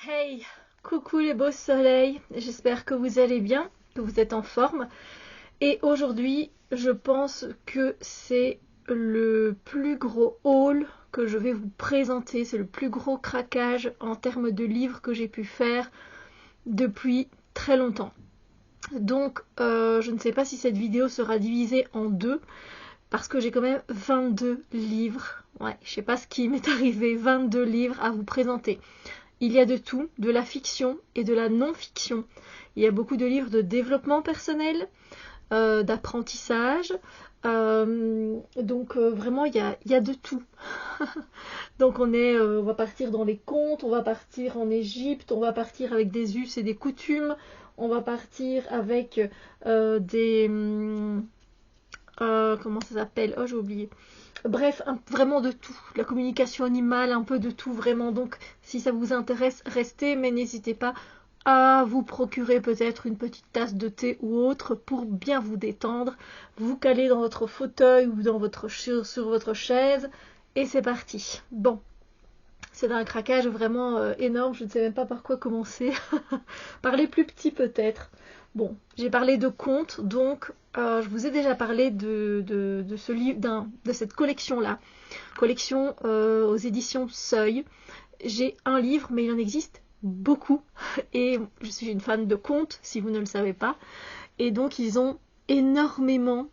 Hey, coucou les beaux soleils, j'espère que vous allez bien, que vous êtes en forme. Et aujourd'hui, je pense que c'est le plus gros haul que je vais vous présenter. C'est le plus gros craquage en termes de livres que j'ai pu faire depuis très longtemps. Donc, je ne sais pas si cette vidéo sera divisée en deux, parce que j'ai quand même 22 livres. Ouais, je sais pas ce qui m'est arrivé, 22 livres à vous présenter. Il y a de tout, de la fiction et de la non-fiction. Il y a beaucoup de livres de développement personnel, d'apprentissage. Donc vraiment, il y a de tout. Donc on va partir dans les contes, on va partir en Égypte, on va partir avec des us et des coutumes, on va partir avec des... comment ça s'appelle? Oh, j'ai oublié. Bref, vraiment de tout. La communication animale, un peu de tout, vraiment. Donc, si ça vous intéresse, restez, mais n'hésitez pas à vous procurer peut-être une petite tasse de thé ou autre pour bien vous détendre, vous caler dans votre fauteuil ou sur votre chaise, et c'est parti. Bon, c'est un craquage vraiment énorme, je ne sais même pas par quoi commencer. Par les plus petits peut-être. Bon, j'ai parlé de contes, donc je vous ai déjà parlé de ce livre, de cette collection-là. Collection aux éditions Seuil. J'ai un livre, mais il en existe beaucoup. Et je suis une fan de contes, si vous ne le savez pas. Et donc ils ont énormément,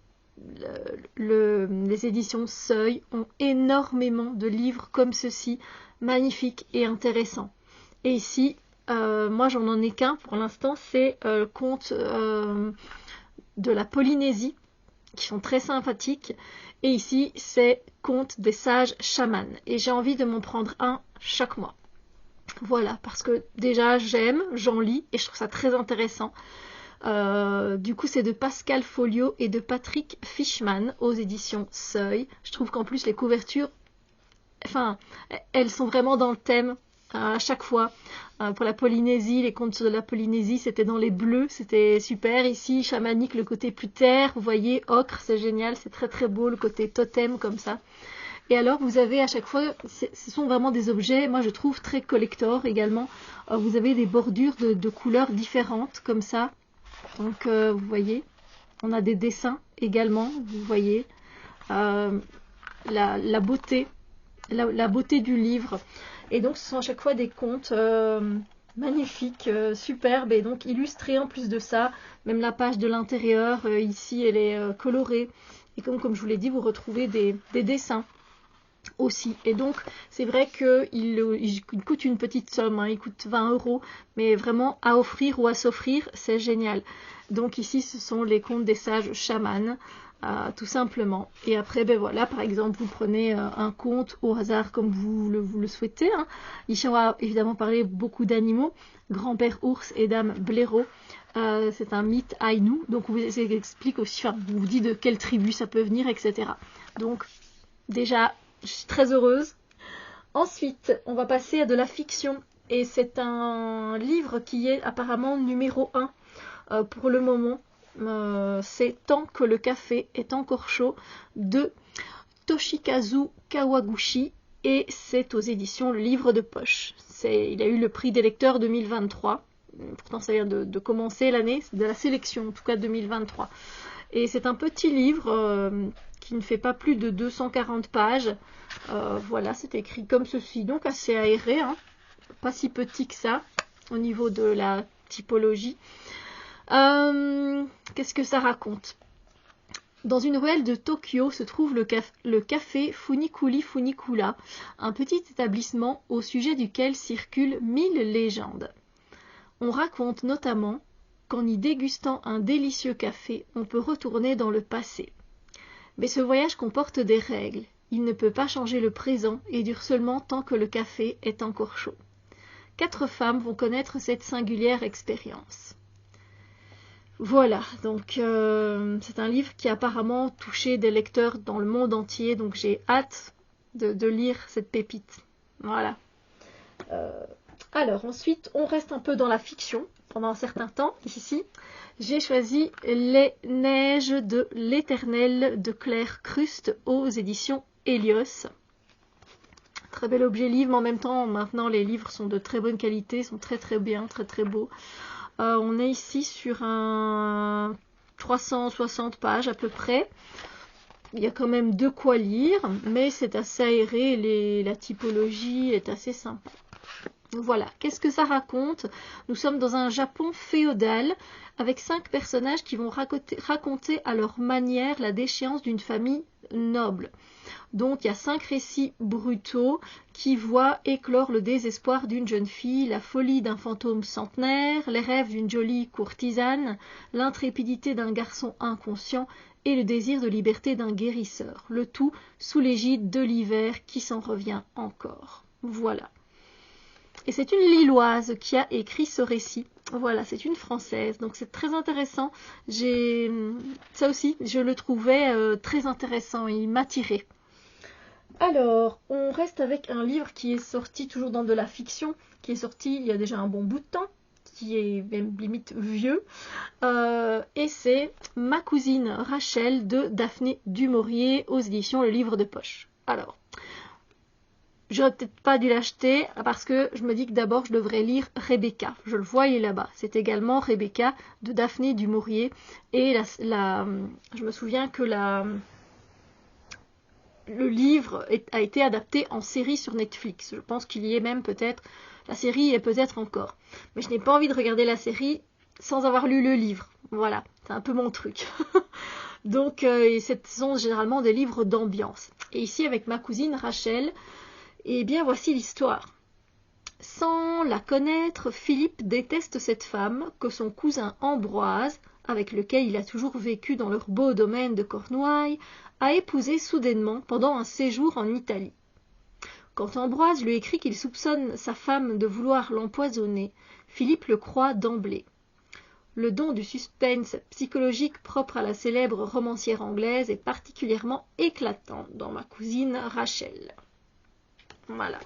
les éditions Seuil ont énormément de livres comme ceci, magnifiques et intéressants. Et ici, moi j'en en ai qu'un pour l'instant, c'est le conte de la Polynésie, qui sont très sympathiques. Et ici, c'est conte des sages chamans. Et j'ai envie de m'en prendre un chaque mois. Voilà, parce que déjà j'aime, j'en lis et je trouve ça très intéressant. Du coup, c'est de Pascal Folio et de Patrick Fishman aux éditions Seuil. Je trouve qu'en plus les couvertures, enfin, elles sont vraiment dans le thème à chaque fois. Pour la Polynésie, les contes de la Polynésie, c'était dans les bleus, c'était super. Ici, chamanique, le côté plus terre, vous voyez, ocre, c'est génial, c'est très très beau, le côté totem comme ça. Et alors, vous avez à chaque fois, ce sont vraiment des objets, moi je trouve très collector également. Vous avez des bordures de couleurs différentes comme ça. Donc, vous voyez, on a des dessins également, vous voyez. La beauté, la beauté du livre. Et donc, ce sont à chaque fois des contes magnifiques, superbes, et donc illustrés en plus de ça. Même la page de l'intérieur, ici, elle est colorée. Et comme je vous l'ai dit, vous retrouvez des dessins aussi. Et donc, c'est vrai qu'il coûte une petite somme, hein, il coûte 20 €, mais vraiment à offrir ou à s'offrir, c'est génial. Donc ici, ce sont les contes des sages chamans, tout simplement. Et après, ben voilà, par exemple, vous prenez un conte au hasard comme vous le souhaitez. Hein. Ici, on va évidemment parler beaucoup d'animaux. Grand-père ours et dame blaireau. C'est un mythe Aïnou, donc on vous explique aussi, enfin, on vous dit de quelle tribu ça peut venir, etc. Donc, déjà, je suis très heureuse. Ensuite, on va passer à de la fiction. Et c'est un livre qui est apparemment numéro 1 pour le moment. C'est Tant que le café est encore chaud de Toshikazu Kawaguchi. Et c'est aux éditions Le Livre de Poche. Il a eu le prix des lecteurs 2023. Pourtant, ça vient de commencer l'année, c'est de la sélection, en tout cas 2023. Et c'est un petit livre qui ne fait pas plus de 240 pages. Voilà, c'est écrit comme ceci, donc assez aéré, hein, pas si petit que ça au niveau de la typologie. Qu'est-ce que ça raconte? Dans une ruelle de Tokyo se trouve le café Funikuli Funikula, un petit établissement au sujet duquel circulent 1000 légendes. On raconte notamment qu'en y dégustant un délicieux café, on peut retourner dans le passé. Mais ce voyage comporte des règles. Il ne peut pas changer le présent et dure seulement tant que le café est encore chaud. 4 femmes vont connaître cette singulière expérience. Voilà, donc c'est un livre qui a apparemment touché des lecteurs dans le monde entier, donc j'ai hâte de lire cette pépite. Voilà. Alors ensuite, on reste un peu dans la fiction pendant un certain temps. Ici, j'ai choisi Les Neiges de l'Éternel de Claire Crust aux éditions Helios. très bel objet livre, mais en même temps, maintenant, les livres sont de très bonne qualité, sont très très bien, très très beaux. On est ici sur un 360 pages à peu près. Il y a quand même de quoi lire, mais c'est assez aéré, la typologie est assez sympa. Voilà, qu'est-ce que ça raconte? Nous sommes dans un Japon féodal avec 5 personnages qui vont raconter à leur manière la déchéance d'une famille noble. Donc il y a 5 récits brutaux qui voient éclore le désespoir d'une jeune fille, la folie d'un fantôme centenaire, les rêves d'une jolie courtisane, l'intrépidité d'un garçon inconscient et le désir de liberté d'un guérisseur. Le tout sous l'égide de l'hiver qui s'en revient encore. Voilà. Et c'est une Lilloise qui a écrit ce récit. Voilà, c'est une Française, donc c'est très intéressant. Ça aussi, je le trouvais très intéressant, il m'a tiré. Alors, on reste avec un livre qui est sorti toujours dans de la fiction, qui est sorti il y a déjà un bon bout de temps, qui est même limite vieux, et c'est Ma cousine Rachel de Daphné du Maurier aux éditions Le Livre de Poche. Alors, j'aurais peut-être pas dû l'acheter parce que je me dis que d'abord je devrais lire Rebecca. Je le voyais là-bas. C'est également Rebecca de Daphné du Maurier. Et je me souviens que le livre a été adapté en série sur Netflix. Je pense qu'il y est même peut-être. La série est peut-être encore. Mais je n'ai pas envie de regarder la série sans avoir lu le livre. Voilà, c'est un peu mon truc. Donc, ce sont généralement des livres d'ambiance. Et ici, avec Ma cousine Rachel, eh bien, voici l'histoire. Sans la connaître, Philippe déteste cette femme que son cousin Ambroise, avec lequel il a toujours vécu dans leur beau domaine de Cornouailles, a épousé soudainement pendant un séjour en Italie. Quand Ambroise lui écrit qu'il soupçonne sa femme de vouloir l'empoisonner, Philippe le croit d'emblée. Le don du suspense psychologique propre à la célèbre romancière anglaise est particulièrement éclatant dans Ma cousine Rachel. Voilà.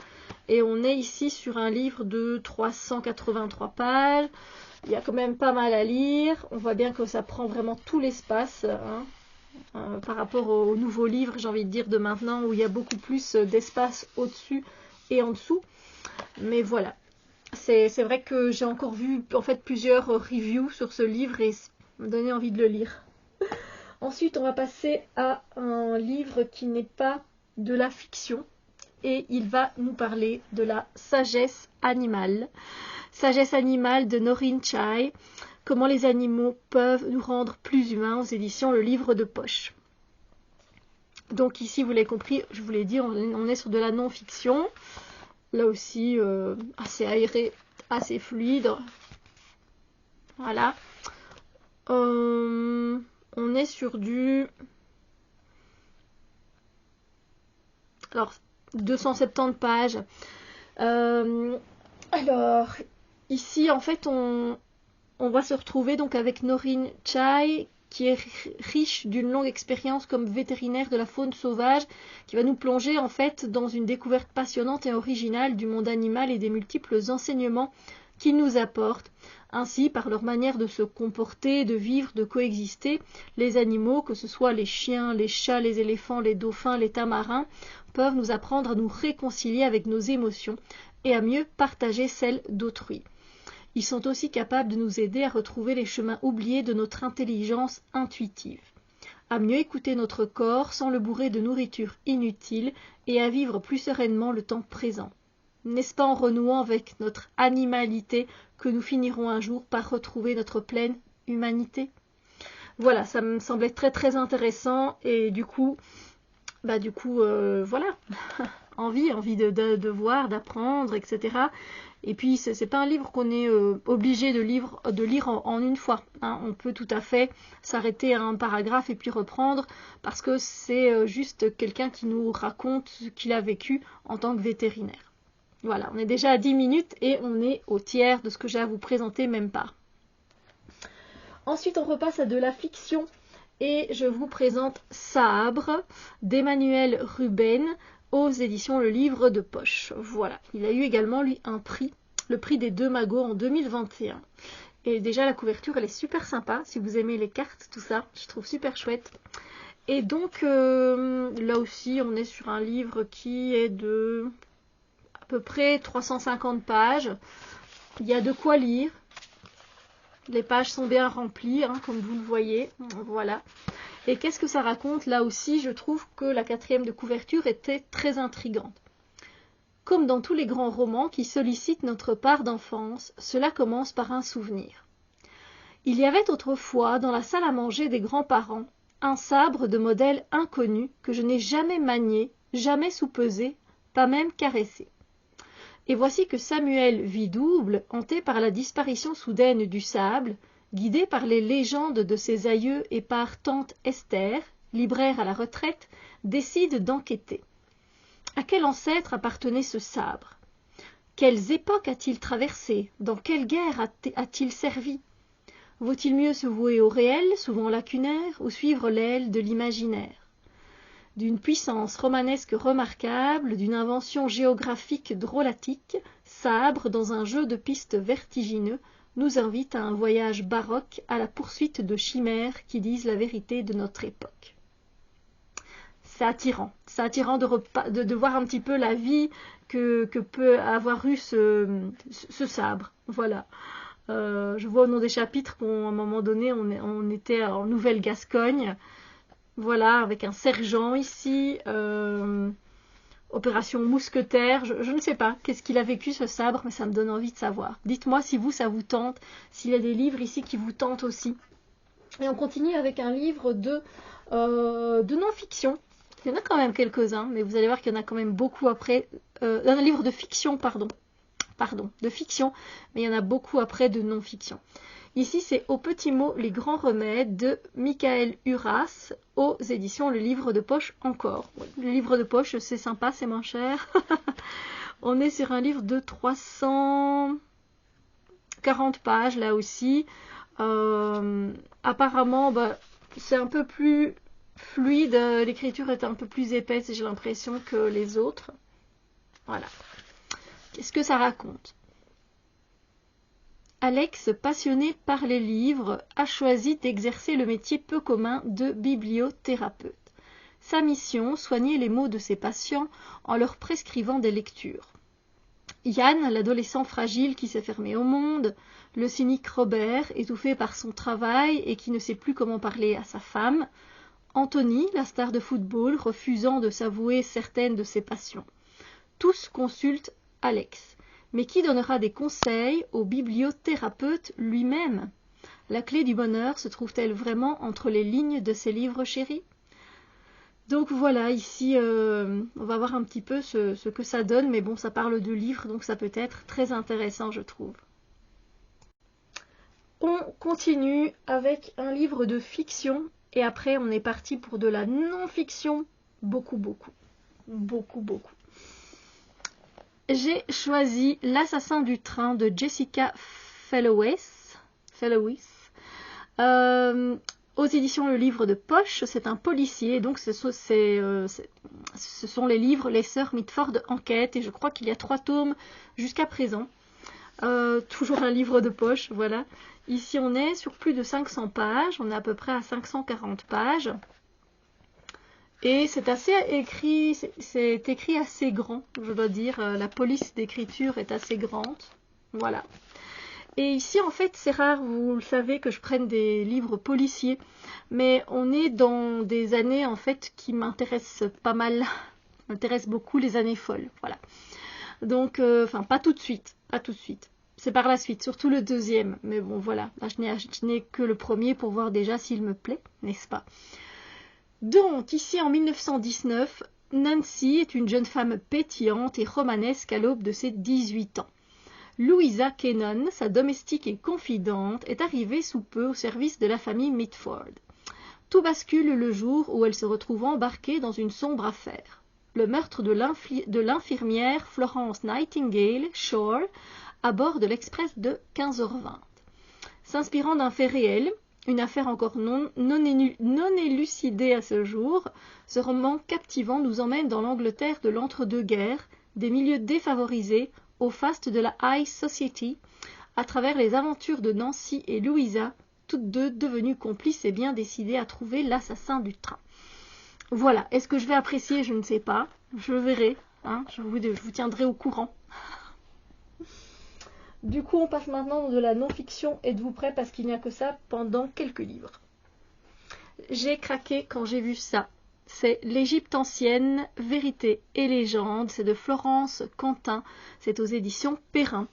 Et on est ici sur un livre de 383 pages. Il y a quand même pas mal à lire. On voit bien que ça prend vraiment tout l'espace par rapport aux nouveaux livres, j'ai envie de dire, de maintenant, où il y a beaucoup plus d'espace au-dessus et en dessous. Mais voilà. C'est vrai que j'ai encore vu en fait plusieurs reviews sur ce livre et ça m'a donné envie de le lire. Ensuite, on va passer à un livre qui n'est pas de la fiction. Et il va nous parler de la sagesse animale. Sagesse animale de Noreen Chai. Comment les animaux peuvent nous rendre plus humains aux éditions Le Livre de Poche. Donc ici, vous l'avez compris, je vous l'ai dit, on est sur de la non-fiction. Là aussi, assez aéré, assez fluide. Voilà. On est sur du... Alors, 270 pages. Alors, ici, en fait, on va se retrouver donc avec Noreen Chai, qui est riche d'une longue expérience comme vétérinaire de la faune sauvage, qui va nous plonger en fait dans une découverte passionnante et originale du monde animal et des multiples enseignements qu'ils nous apportent. Ainsi, par leur manière de se comporter, de vivre, de coexister, les animaux, que ce soit les chiens, les chats, les éléphants, les dauphins, les tamarins, peuvent nous apprendre à nous réconcilier avec nos émotions et à mieux partager celles d'autrui. Ils sont aussi capables de nous aider à retrouver les chemins oubliés de notre intelligence intuitive, à mieux écouter notre corps sans le bourrer de nourriture inutile et à vivre plus sereinement le temps présent. N'est-ce pas en renouant avec notre animalité que nous finirons un jour par retrouver notre pleine humanité? Voilà, ça me semblait très très intéressant et du coup, voilà, envie de voir, d'apprendre, etc. Et puis, c'est pas un livre qu'on est obligé de lire en une fois. Hein. On peut tout à fait s'arrêter à un paragraphe et puis reprendre parce que c'est juste quelqu'un qui nous raconte ce qu'il a vécu en tant que vétérinaire. Voilà, on est déjà à 10 minutes et on est au tiers de ce que j'ai à vous présenter, même pas. Ensuite, on repasse à de la fiction et je vous présente Sabre d'Emmanuel Ruben aux éditions Le Livre de Poche. Voilà, il a eu également lui un prix, le prix des 2 magots en 2021. Et déjà la couverture elle est super sympa, si vous aimez les cartes, tout ça, je trouve super chouette. Et donc là aussi on est sur un livre qui est de à peu près 350 pages. Il y a de quoi lire. Les pages sont bien remplies, hein, comme vous le voyez. Voilà. Et qu'est-ce que ça raconte? Là aussi, je trouve que la 4e de couverture était très intrigante. Comme dans tous les grands romans qui sollicitent notre part d'enfance, cela commence par un souvenir. Il y avait autrefois, dans la salle à manger des grands-parents, un sabre de modèle inconnu que je n'ai jamais manié, jamais soupesé, pas même caressé. Et voici que Samuel vit double, hanté par la disparition soudaine du sable, guidé par les légendes de ses aïeux et par tante Esther, libraire à la retraite, décide d'enquêter. À quel ancêtre appartenait ce sabre? Quelles époques a-t-il traversé? Dans quelle guerre a-t-il servi? Vaut-il mieux se vouer au réel, souvent lacunaire, ou suivre l'aile de l'imaginaire? D'une puissance romanesque remarquable, d'une invention géographique drôlatique, Sabre, dans un jeu de pistes vertigineux, nous invite à un voyage baroque à la poursuite de chimères qui disent la vérité de notre époque. C'est attirant de voir un petit peu la vie que peut avoir eu ce sabre. Voilà. Je vois au nom des chapitres qu'à un moment donné, on était en Nouvelle-Gascogne. Voilà, avec un sergent ici, opération mousquetaire, je ne sais pas qu'est-ce qu'il a vécu ce sabre, mais ça me donne envie de savoir. Dites-moi si ça vous tente, s'il y a des livres ici qui vous tentent aussi. Et on continue avec un livre de non-fiction. Il y en a quand même quelques-uns, mais vous allez voir qu'il y en a quand même beaucoup après. Un livre de fiction, pardon, de fiction, mais il y en a beaucoup après de non-fiction. Ici, c'est Au petit mot, les grands remèdes de Michael Uras aux éditions Le Livre de Poche encore. Le livre de poche, c'est sympa, c'est moins cher. On est sur un livre de 340 pages, là aussi. Apparemment, c'est un peu plus fluide. L'écriture est un peu plus épaisse, j'ai l'impression, que les autres. Voilà. Qu'est-ce que ça raconte? Alex, passionné par les livres, a choisi d'exercer le métier peu commun de bibliothérapeute. Sa mission, soigner les maux de ses patients en leur prescrivant des lectures. Yann, l'adolescent fragile qui s'est fermé au monde, le cynique Robert, étouffé par son travail et qui ne sait plus comment parler à sa femme, Anthony, la star de football, refusant de s'avouer certaines de ses passions. Tous consultent Alex. Mais qui donnera des conseils au bibliothérapeute lui-même? La clé du bonheur se trouve-t-elle vraiment entre les lignes de ses livres chéris? Donc voilà, ici, on va voir un petit peu ce que ça donne, mais bon, ça parle de livres, donc ça peut être très intéressant, je trouve. On continue avec un livre de fiction, et après, on est parti pour de la non-fiction, beaucoup. J'ai choisi L'assassin du train de Jessica Fellowes. Aux éditions Le Livre de Poche. C'est un policier, donc ce sont les livres Les Sœurs Mitford Enquête, et je crois qu'il y a 3 tomes jusqu'à présent. Toujours un livre de poche, voilà. Ici on est sur plus de 500 pages, on est à peu près à 540 pages. Et c'est écrit assez grand, je dois dire. La police d'écriture est assez grande. Voilà. Et ici, en fait, c'est rare, vous le savez, que je prenne des livres policiers. Mais on est dans des années, en fait, qui m'intéressent pas mal. M'intéressent beaucoup, les années folles. Voilà. Donc, pas tout de suite. Pas tout de suite. C'est par la suite, surtout le deuxième. Mais bon, voilà. Là, je n'ai que le premier pour voir déjà s'il me plaît, n'est-ce pas? Donc, ici en 1919, Nancy est une jeune femme pétillante et romanesque à l'aube de ses 18 ans. Louisa Kennon, sa domestique et confidente, est arrivée sous peu au service de la famille Mitford. Tout bascule le jour où elle se retrouve embarquée dans une sombre affaire. Le meurtre de l'infirmière Florence Nightingale Shore à bord de l'express de 15h20. S'inspirant d'un fait réel, une affaire encore non élucidée à ce jour, ce roman captivant nous emmène dans l'Angleterre de l'entre-deux-guerres, des milieux défavorisés, au faste de la high society, à travers les aventures de Nancy et Louisa, toutes deux devenues complices et bien décidées à trouver l'assassin du train. Voilà, est-ce que je vais apprécier? Je ne sais pas, je verrai. hein, je vous tiendrai au courant. Du coup, on passe maintenant de la non-fiction. Êtes-vous prêts? Parce qu'il n'y a que ça pendant quelques livres. J'ai craqué quand j'ai vu ça. C'est l'Égypte ancienne, vérité et légende. C'est de Florence Quentin. C'est aux éditions Perrin.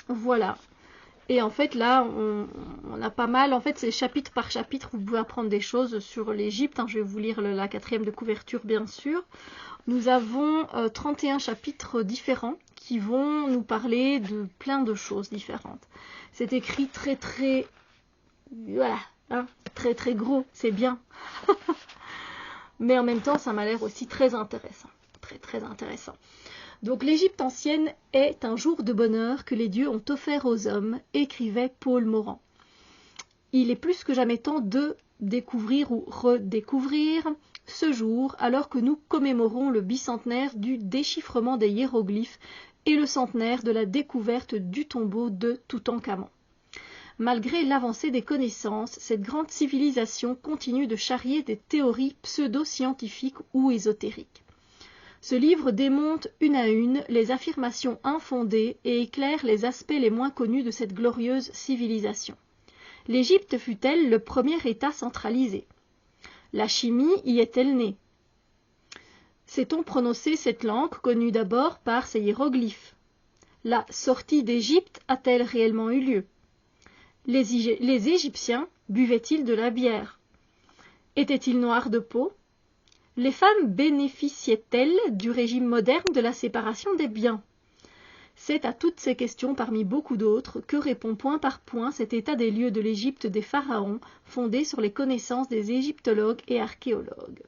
Voilà. Et en fait, là, on a pas mal. En fait, c'est chapitre par chapitre. Vous pouvez apprendre des choses sur l'Égypte. Hein. Je vais vous lire la 4e de couverture, bien sûr. Nous avons 31 chapitres différents qui vont nous parler de plein de choses différentes. C'est écrit très, très... Voilà, hein, très, très gros. C'est bien. Mais en même temps, ça m'a l'air aussi très intéressant. Très, très intéressant. Donc l'Égypte ancienne est un jour de bonheur que les dieux ont offert aux hommes, écrivait Paul Morand. Il est plus que jamais temps de découvrir ou redécouvrir ce jour, alors que nous commémorons le bicentenaire du déchiffrement des hiéroglyphes et le centenaire de la découverte du tombeau de Toutankhamon. Malgré l'avancée des connaissances, cette grande civilisation continue de charrier des théories pseudo-scientifiques ou ésotériques. Ce livre démonte une à une les affirmations infondées et éclaire les aspects les moins connus de cette glorieuse civilisation. L'Égypte fut-elle le premier État centralisé? La chimie y est-elle née? Sait-on prononcer cette langue connue d'abord par ses hiéroglyphes? La sortie d'Égypte a-t-elle réellement eu lieu? Les Égyptiens buvaient-ils de la bière? Étaient-ils noirs de peau? Les femmes bénéficiaient-elles du régime moderne de la séparation des biens? C'est à toutes ces questions parmi beaucoup d'autres que répond point par point cet état des lieux de l'Égypte des pharaons, fondé sur les connaissances des égyptologues et archéologues.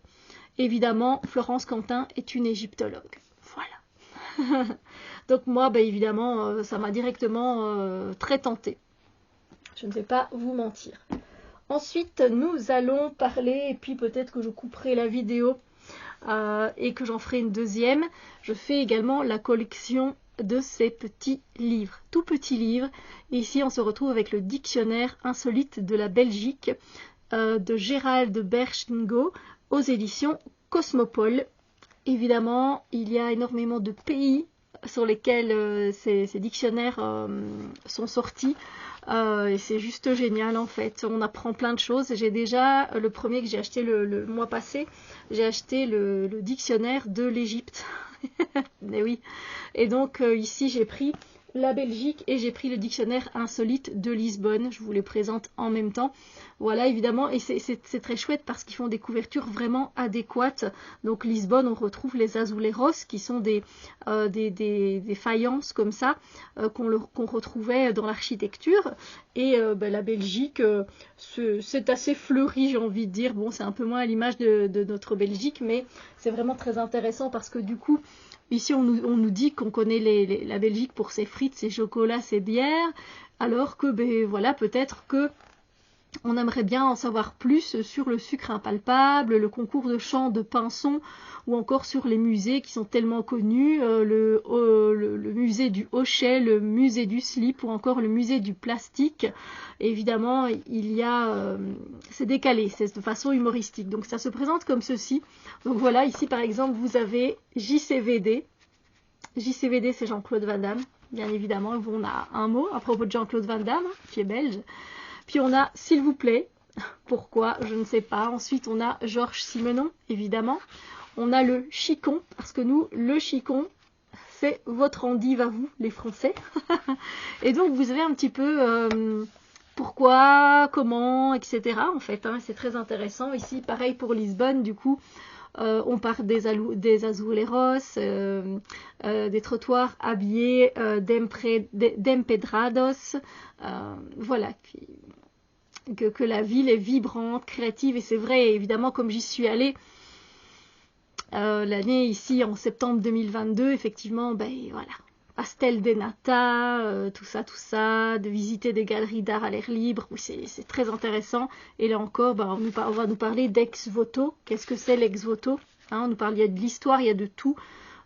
Évidemment, Florence Quentin est une égyptologue. Voilà. Donc moi, évidemment, ça m'a directement très tentée. Je ne vais pas vous mentir. Ensuite, nous allons parler, et puis peut-être que je couperai la vidéo et que j'en ferai une deuxième. Je fais également la collection de ces petits livres, tout petits livres. Et ici, on se retrouve avec le dictionnaire insolite de la Belgique de Gérald Berchingo aux éditions Cosmopole. Évidemment, il y a énormément de pays sur lesquels ces dictionnaires sont sortis. Et c'est juste génial en fait, on apprend plein de choses. J'ai déjà, le premier que j'ai acheté le mois passé, j'ai acheté le dictionnaire de l'Égypte. Et oui. Et donc ici j'ai pris la Belgique et j'ai pris le dictionnaire insolite de Lisbonne. Je vous les présente en même temps. Voilà, évidemment, et c'est très chouette parce qu'ils font des couvertures vraiment adéquates. Donc Lisbonne, on retrouve les azuleros qui sont des faïences comme ça qu'on retrouvait dans l'architecture. Et la Belgique, c'est assez fleuri, j'ai envie de dire. Bon, c'est un peu moins à l'image de notre Belgique, mais c'est vraiment très intéressant parce que du coup, ici, on nous dit qu'on connaît la Belgique pour ses frites, ses chocolats, ses bières, alors que, voilà, peut-être que on aimerait bien en savoir plus sur le sucre impalpable, le concours de chant de Pinson, ou encore sur les musées qui sont tellement connus, le musée du hochet, le musée du slip, ou encore le musée du plastique. Et évidemment, c'est décalé, c'est de façon humoristique. Donc ça se présente comme ceci. Donc voilà, ici par exemple, vous avez JCVD. JCVD, c'est Jean-Claude Van Damme, bien évidemment. On a un mot à propos de Jean-Claude Van Damme, qui est belge. Puis on a S'il vous plaît, pourquoi, je ne sais pas. Ensuite on a Georges Simenon, évidemment. On a le chicon, parce que nous, le chicon, c'est votre endive à vous, les Français. Et donc vous avez un petit peu pourquoi, comment, etc. en fait, hein, c'est très intéressant. Ici, pareil pour Lisbonne, du coup, on parle des azuleros, des trottoirs habillés, d'empedrados, voilà, que la ville est vibrante, créative, et c'est vrai, évidemment, comme j'y suis allée l'année ici en septembre 2022, effectivement, voilà, pastel des nata, tout ça, de visiter des galeries d'art à l'air libre, oui, c'est très intéressant. Et là encore, on va nous parler d'ex-voto. Qu'est-ce que c'est l'ex-voto, hein, il y a de l'histoire, il y a de tout.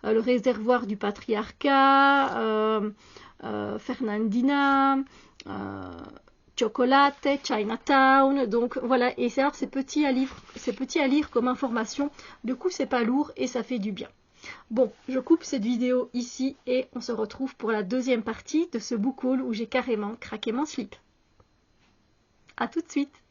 Le réservoir du patriarcat, Fernandina, Chocolate, Chinatown, donc voilà, et c'est petit à lire comme information. Du coup, c'est pas lourd et ça fait du bien. Bon, je coupe cette vidéo ici et on se retrouve pour la deuxième partie de ce book haul où j'ai carrément craqué mon slip. A tout de suite!